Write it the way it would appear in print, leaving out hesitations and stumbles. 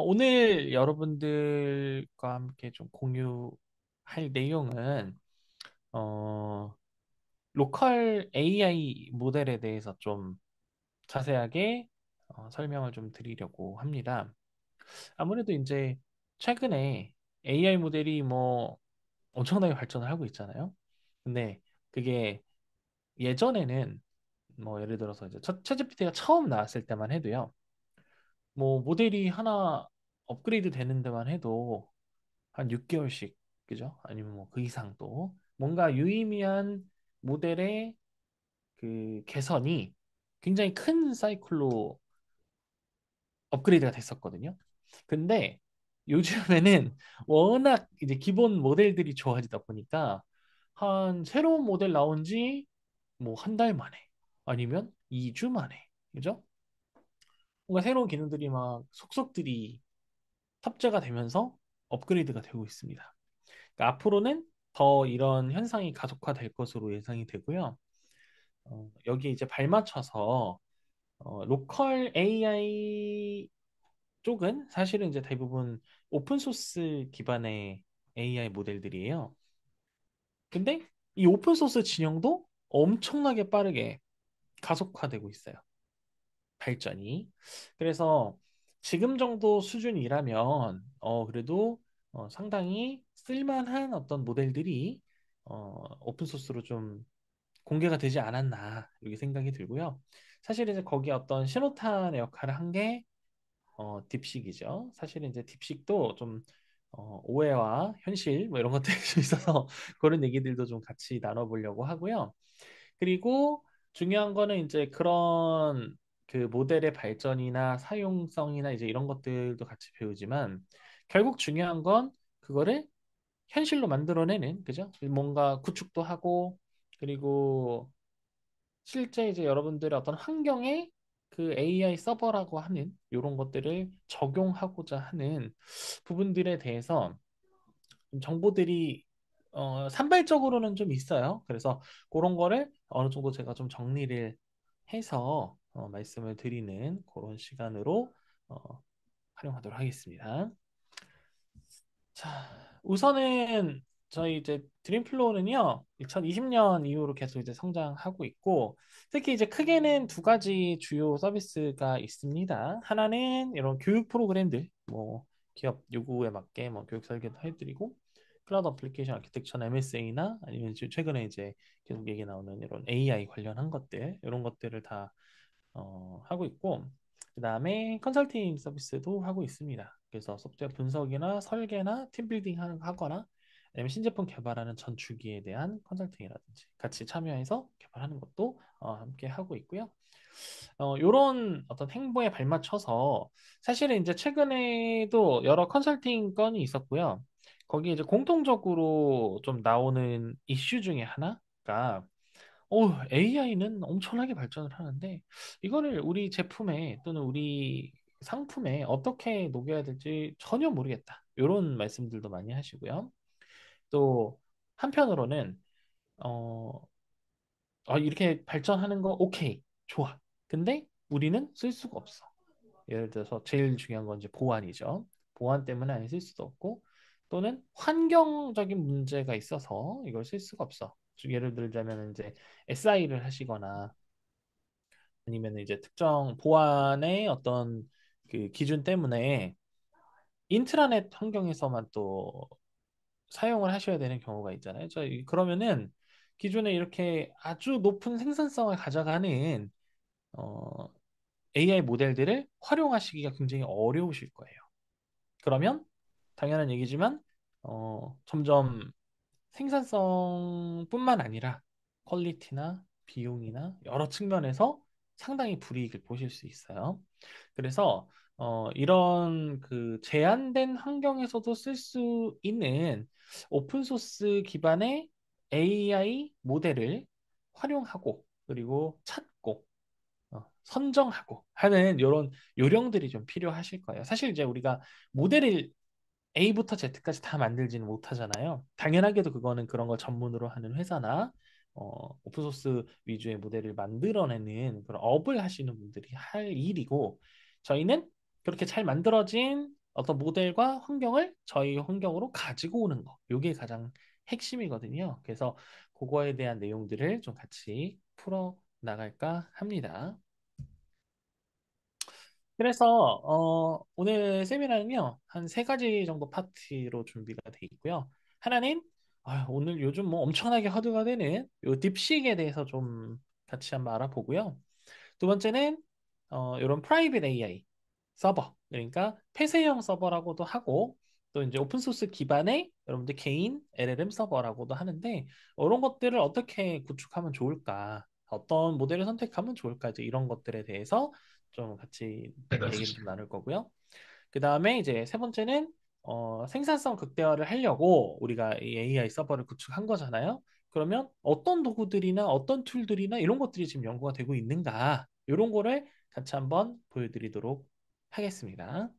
오늘 여러분들과 함께 좀 공유할 내용은 어, 로컬 AI 모델에 대해서 좀 자세하게 설명을 좀 드리려고 합니다. 아무래도 이제 최근에 AI 모델이 뭐 엄청나게 발전을 하고 있잖아요. 근데 그게 예전에는 뭐 예를 들어서 이제 챗GPT가 처음 나왔을 때만 해도요. 뭐 모델이 하나 업그레이드 되는 데만 해도 한 6개월씩, 그죠? 아니면 뭐 그 이상도 뭔가 유의미한 모델의 그 개선이 굉장히 큰 사이클로 업그레이드가 됐었거든요. 근데 요즘에는 워낙 이제 기본 모델들이 좋아지다 보니까 한 새로운 모델 나온 지 뭐 한 달 만에 아니면 2주 만에, 그죠? 뭔가 새로운 기능들이 막 속속들이 탑재가 되면서 업그레이드가 되고 있습니다. 그러니까 앞으로는 더 이런 현상이 가속화될 것으로 예상이 되고요. 여기에 이제 발맞춰서 로컬 AI 쪽은 사실은 이제 대부분 오픈 소스 기반의 AI 모델들이에요. 근데 이 오픈 소스 진영도 엄청나게 빠르게 가속화되고 있어요. 발전이. 그래서 지금 정도 수준이라면 그래도 상당히 쓸만한 어떤 모델들이 오픈 소스로 좀 공개가 되지 않았나 이렇게 생각이 들고요. 사실 이제 거기에 어떤 신호탄의 역할을 한 게 딥식이죠. 사실은 이제 딥식도 좀 오해와 현실 뭐 이런 것들이 좀 있어서 그런 얘기들도 좀 같이 나눠보려고 하고요. 그리고 중요한 거는 이제 그런 그 모델의 발전이나 사용성이나 이제 이런 것들도 같이 배우지만 결국 중요한 건 그거를 현실로 만들어내는, 그죠? 뭔가 구축도 하고 그리고 실제 이제 여러분들의 어떤 환경에 그 AI 서버라고 하는 이런 것들을 적용하고자 하는 부분들에 대해서 정보들이 산발적으로는 좀 있어요. 그래서 그런 거를 어느 정도 제가 좀 정리를 해서 말씀을 드리는 그런 시간으로 어, 활용하도록 하겠습니다. 자, 우선은 저희 이제 드림플로우는요, 2020년 이후로 계속 이제 성장하고 있고, 특히 이제 크게는 두 가지 주요 서비스가 있습니다. 하나는 이런 교육 프로그램들, 뭐 기업 요구에 맞게 뭐 교육 설계도 해드리고, 클라우드 어플리케이션 아키텍처나 MSA나 아니면 지금 최근에 이제 계속 얘기 나오는 이런 AI 관련한 것들, 이런 것들을 다 하고 있고, 그다음에 컨설팅 서비스도 하고 있습니다. 그래서 소프트웨어 분석이나 설계나 팀 빌딩 하거나 아니면 신제품 개발하는 전 주기에 대한 컨설팅이라든지 같이 참여해서 개발하는 것도 함께 하고 있고요. 이런 어떤 행보에 발맞춰서 사실은 이제 최근에도 여러 컨설팅 건이 있었고요. 거기에 이제 공통적으로 좀 나오는 이슈 중에 하나가 AI는 엄청나게 발전을 하는데 이거를 우리 제품에 또는 우리 상품에 어떻게 녹여야 될지 전혀 모르겠다. 이런 말씀들도 많이 하시고요. 또 한편으로는 어, 이렇게 발전하는 거 오케이, 좋아. 근데 우리는 쓸 수가 없어. 예를 들어서 제일 중요한 건 이제 보안이죠. 보안 때문에 안 쓸 수도 없고 또는 환경적인 문제가 있어서 이걸 쓸 수가 없어. 즉 예를 들자면 이제 SI를 하시거나 아니면 이제 특정 보안의 어떤 그 기준 때문에 인트라넷 환경에서만 또 사용을 하셔야 되는 경우가 있잖아요. 그러면은 기존에 이렇게 아주 높은 생산성을 가져가는 어, AI 모델들을 활용하시기가 굉장히 어려우실 거예요. 그러면 당연한 얘기지만 점점 생산성뿐만 아니라 퀄리티나 비용이나 여러 측면에서 상당히 불이익을 보실 수 있어요. 그래서 이런 그 제한된 환경에서도 쓸 수 있는 오픈 소스 기반의 AI 모델을 활용하고 그리고 찾고 선정하고 하는 이런 요령들이 좀 필요하실 거예요. 사실 이제 우리가 모델을 A부터 Z까지 다 만들지는 못하잖아요. 당연하게도 그거는 그런 걸 전문으로 하는 회사나 오픈소스 위주의 모델을 만들어내는 그런 업을 하시는 분들이 할 일이고 저희는 그렇게 잘 만들어진 어떤 모델과 환경을 저희 환경으로 가지고 오는 거. 이게 가장 핵심이거든요. 그래서 그거에 대한 내용들을 좀 같이 풀어 나갈까 합니다. 그래서 오늘 세미나는요 한 세 가지 정도 파트로 준비가 돼 있고요. 하나는 오늘 요즘 뭐 엄청나게 화두가 되는 요 딥식에 대해서 좀 같이 한번 알아보고요. 두 번째는 이런 프라이빗 AI 서버, 그러니까 폐쇄형 서버라고도 하고 또 이제 오픈 소스 기반의 여러분들 개인 LLM 서버라고도 하는데 이런 것들을 어떻게 구축하면 좋을까? 어떤 모델을 선택하면 좋을까? 이제 이런 것들에 대해서 좀 같이 얘기를 좀 나눌 거고요. 그 다음에 이제 세 번째는 생산성 극대화를 하려고 우리가 이 AI 서버를 구축한 거잖아요. 그러면 어떤 도구들이나 어떤 툴들이나 이런 것들이 지금 연구가 되고 있는가? 이런 거를 같이 한번 보여드리도록 하겠습니다.